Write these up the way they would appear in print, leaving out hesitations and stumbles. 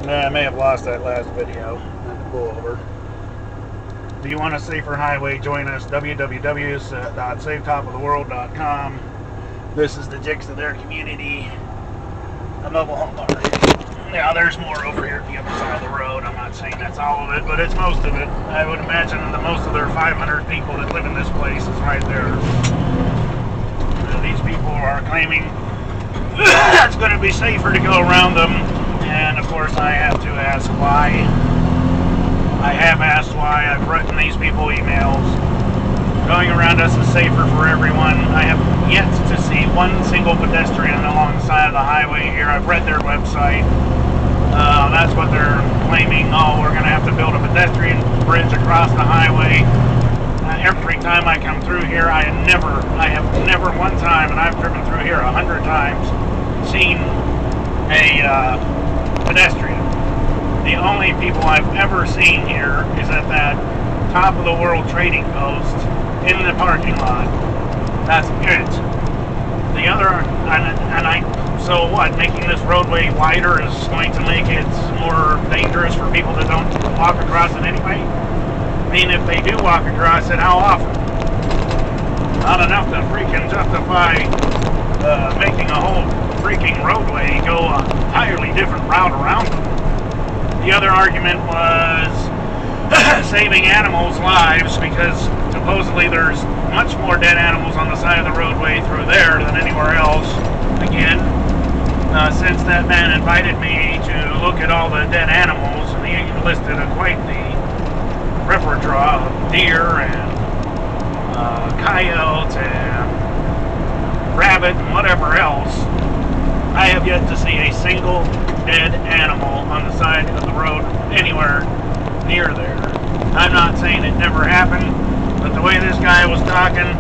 I may have lost that last video. I had to pull over. If you want a safer highway, join us. www.safetopoftheworld.com. This is the Jigsaw Their Community, a mobile home park. Now there's more over here at the other side of the road. I'm not saying that's all of it, but it's most of it. I would imagine that most of their 500 people that live in this place is right there. These people are claiming it's going to be safer to go around them, and of course I have to ask why. I have asked why. I've written these people emails. Going around us is safer for everyone. I have yet to see one single pedestrian along the side of the highway here. I've read their website. That's what they're claiming. Oh, we're going to have to build a pedestrian bridge across the highway. Every time I come through here, I have never one time, and I've driven through here 100 times, seen a pedestrian. The only people I've ever seen here is at that top of the world trading post in the parking lot. That's it. The other, so what, making this roadway wider is going to make it more dangerous for people that don't walk across it anyway? I mean, if they do walk across it, how often? Not enough to freaking justify making a whole freaking roadway go a entirely different route around them. The other argument was saving animals' lives, because supposedly there's much more dead animals on the side of the roadway through there than anywhere else. Again, since that man invited me to look at all the dead animals, and he listed quite the repertoire of deer and coyote and rabbit and whatever else, I have yet to see a single dead animal on the side of the road anywhere near there. I'm not saying it never happened, but the way this guy was talking,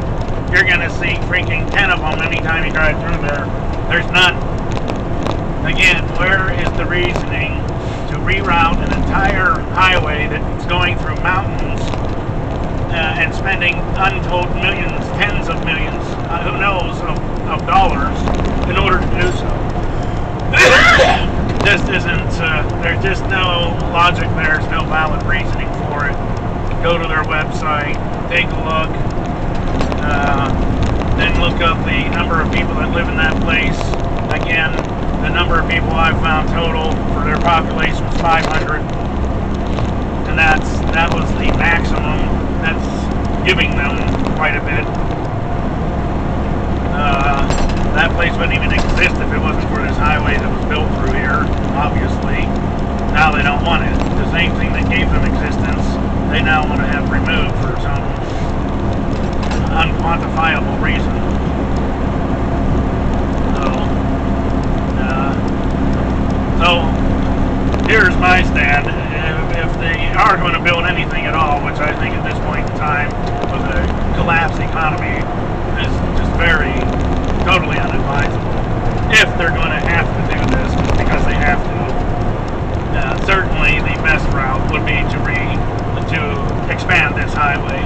you're going to see freaking 10 of them anytime you drive through there. There's none. Again, where is the reasoning to reroute an entire highway that's going through mountains and spending untold millions, tens of millions, who knows, of dollars in order to do so? Just isn't, there's just no logic there, there's no valid reasoning for it. Go to their website, take a look, then look up the number of people that live in that place. Again, the number of people I've found total for their population was 500, and that was the maximum. That's giving them quite a bit. That place wouldn't even exist if it wasn't for this highway that was built through here, obviously. Now they don't want it. The same thing that gave them existence, they now want to have removed for some unquantifiable reason. So here's my stand. If they are going to build anything at all, which I think at this point in time, with a collapsed economy, is just totally unadvisable. If they're going to have to do this, because they have to, certainly the best route would be to expand this highway,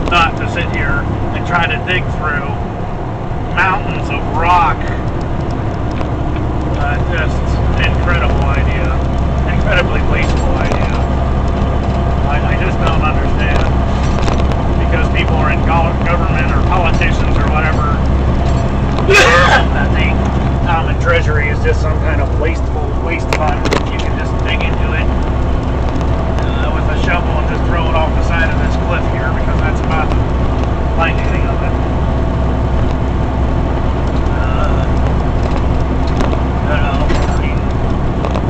not to sit here and try to dig through mountains of rock. Just incredible idea, incredibly wasteful idea. I just don't understand, because people are in government or politicians or whatever. I think common treasury is just some kind of waste fund. You can just dig into it with a shovel and just throw it off the side of this cliff here, because that's about the length of it.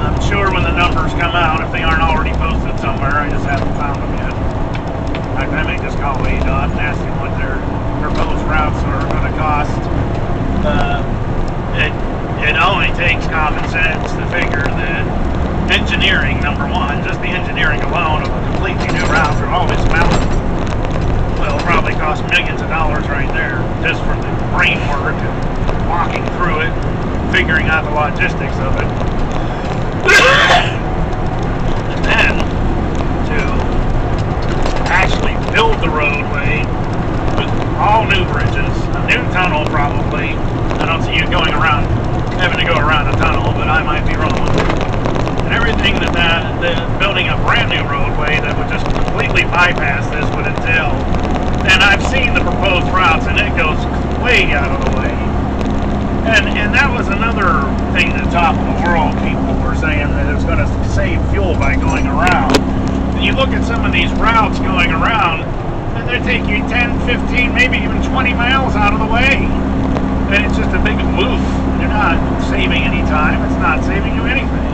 I'm sure when the numbers come out, if they aren't already posted somewhere, I just haven't found them yet. In fact, I may just call ADOT and ask them what their proposed routes are going to cost. It only takes common sense to figure that engineering, number one, just the engineering alone of a completely new route through all this mountain will probably cost millions of dollars right there, just from the brain work and walking through it, figuring out the logistics of it. And then to actually build the roadway with all new bridges, a new tunnel probably. I don't see you having to go around a tunnel, but I might be wrong. And everything that completely bypass this would entail. And I've seen the proposed routes, and it goes way out of the way. And that was another thing at the top of the world. People were saying that it was going to save fuel by going around. And you look at some of these routes going around, and they take you 10, 15, maybe even 20 miles out of the way. And it's just a big woof. You're not saving any time. It's not saving you anything.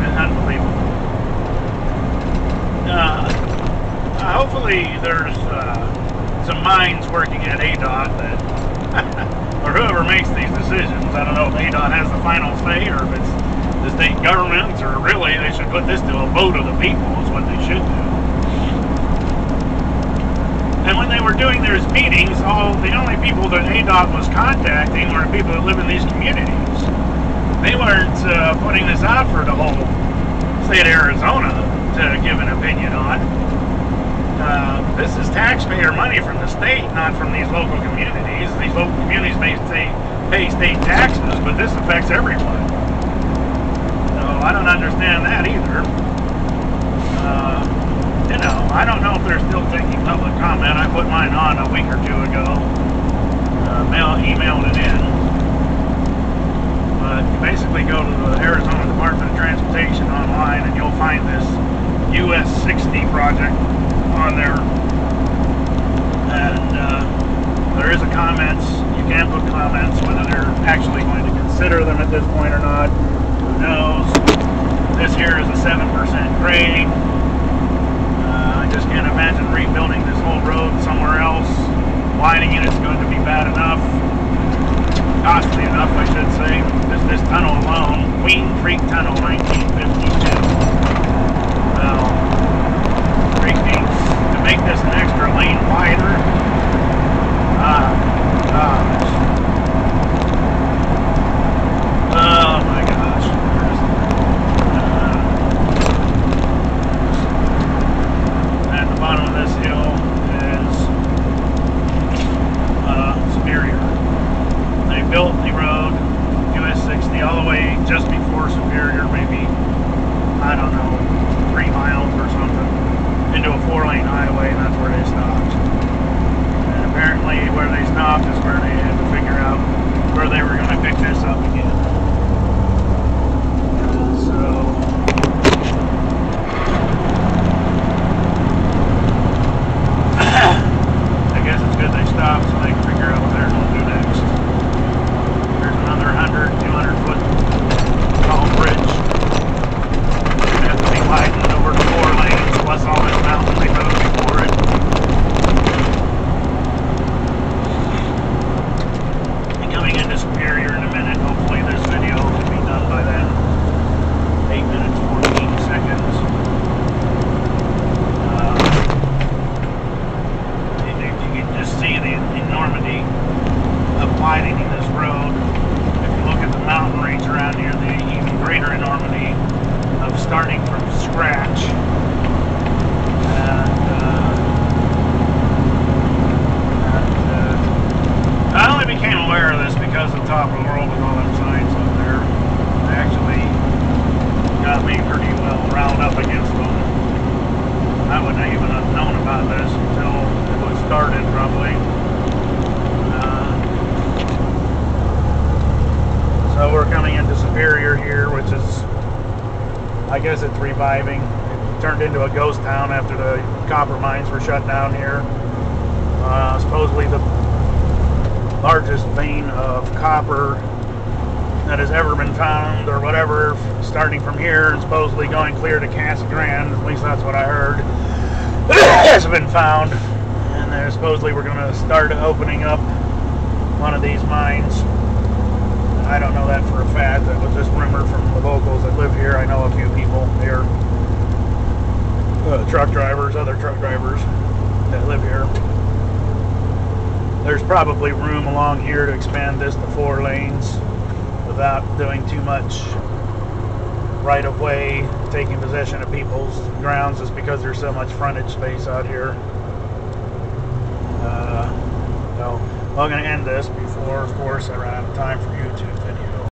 It's unbelievable. Hopefully there's some minds working at ADOT that, or whoever makes these decisions. I don't know if ADOT has the final say or if it's the state government, or really they should put this to a vote of the people is what they should do. And when they were doing their meetings, the only people that ADOT was contacting were people that live in these communities. They weren't putting this out for the whole state of Arizona to give an opinion on. This is taxpayer money from the state, not from these local communities. These local communities may pay state taxes, but this affects everyone. So I don't understand that either. You know, I don't know if they're still taking public comment. I put mine on a week or two ago. Emailed it in. But you basically go to the Arizona Department of Transportation online, and you'll find this US 60 project on there. And there is a comments. You can put comments whether they're actually going to consider them at this point or not. Who knows? This here is a 7% grade. I just can't imagine rebuilding this whole road somewhere else. Widening it is going to be bad enough. Costly enough, I should say. This tunnel alone, Queen Creek Tunnel, 1952. Well, Creek needs to make this an extra lane wider. Gosh. Oh my gosh. At the bottom of this hill is Superior. They built the road, US 60, all the way just before Superior, maybe, I don't know, 3 miles or something, into a 4-lane highway, and that's where they stopped. And apparently where they stopped is where they had to figure out where they were going to pick this up again. I guess it's good they stopped so they can figure out what they're going to do next. There's another 100, 200 foot tall bridge. It has to be widened over 4 lanes plus all this mountain they rode before it. And coming into Superior in a minute, hopefully this video will be done by then. 8 minutes, 14 seconds. You can just see the enormity of widening this road. If you look at the mountain range around here, the even greater enormity of starting from scratch. I only became aware of this because of Top of the World with all them signs up there. They actually got me pretty well riled up against them. I wouldn't even have known about this until it was started, probably. So we're coming into Superior here, which is, I guess it's reviving. It turned into a ghost town after the copper mines were shut down here. Supposedly the largest vein of copper that has ever been found, or whatever, starting from here and supposedly going clear to Casa Grande, at least that's what I heard, has been found. And then supposedly we're going to start opening up one of these mines. I don't know that for a fact. That was just rumor from the locals that live here. I know a few people here, truck drivers, other truck drivers that live here. There's probably room along here to expand this to 4 lanes without doing too much right-of-way, taking possession of people's grounds, just because there's so much frontage space out here. So I'm going to end this before, of course, I run out of time for YouTube.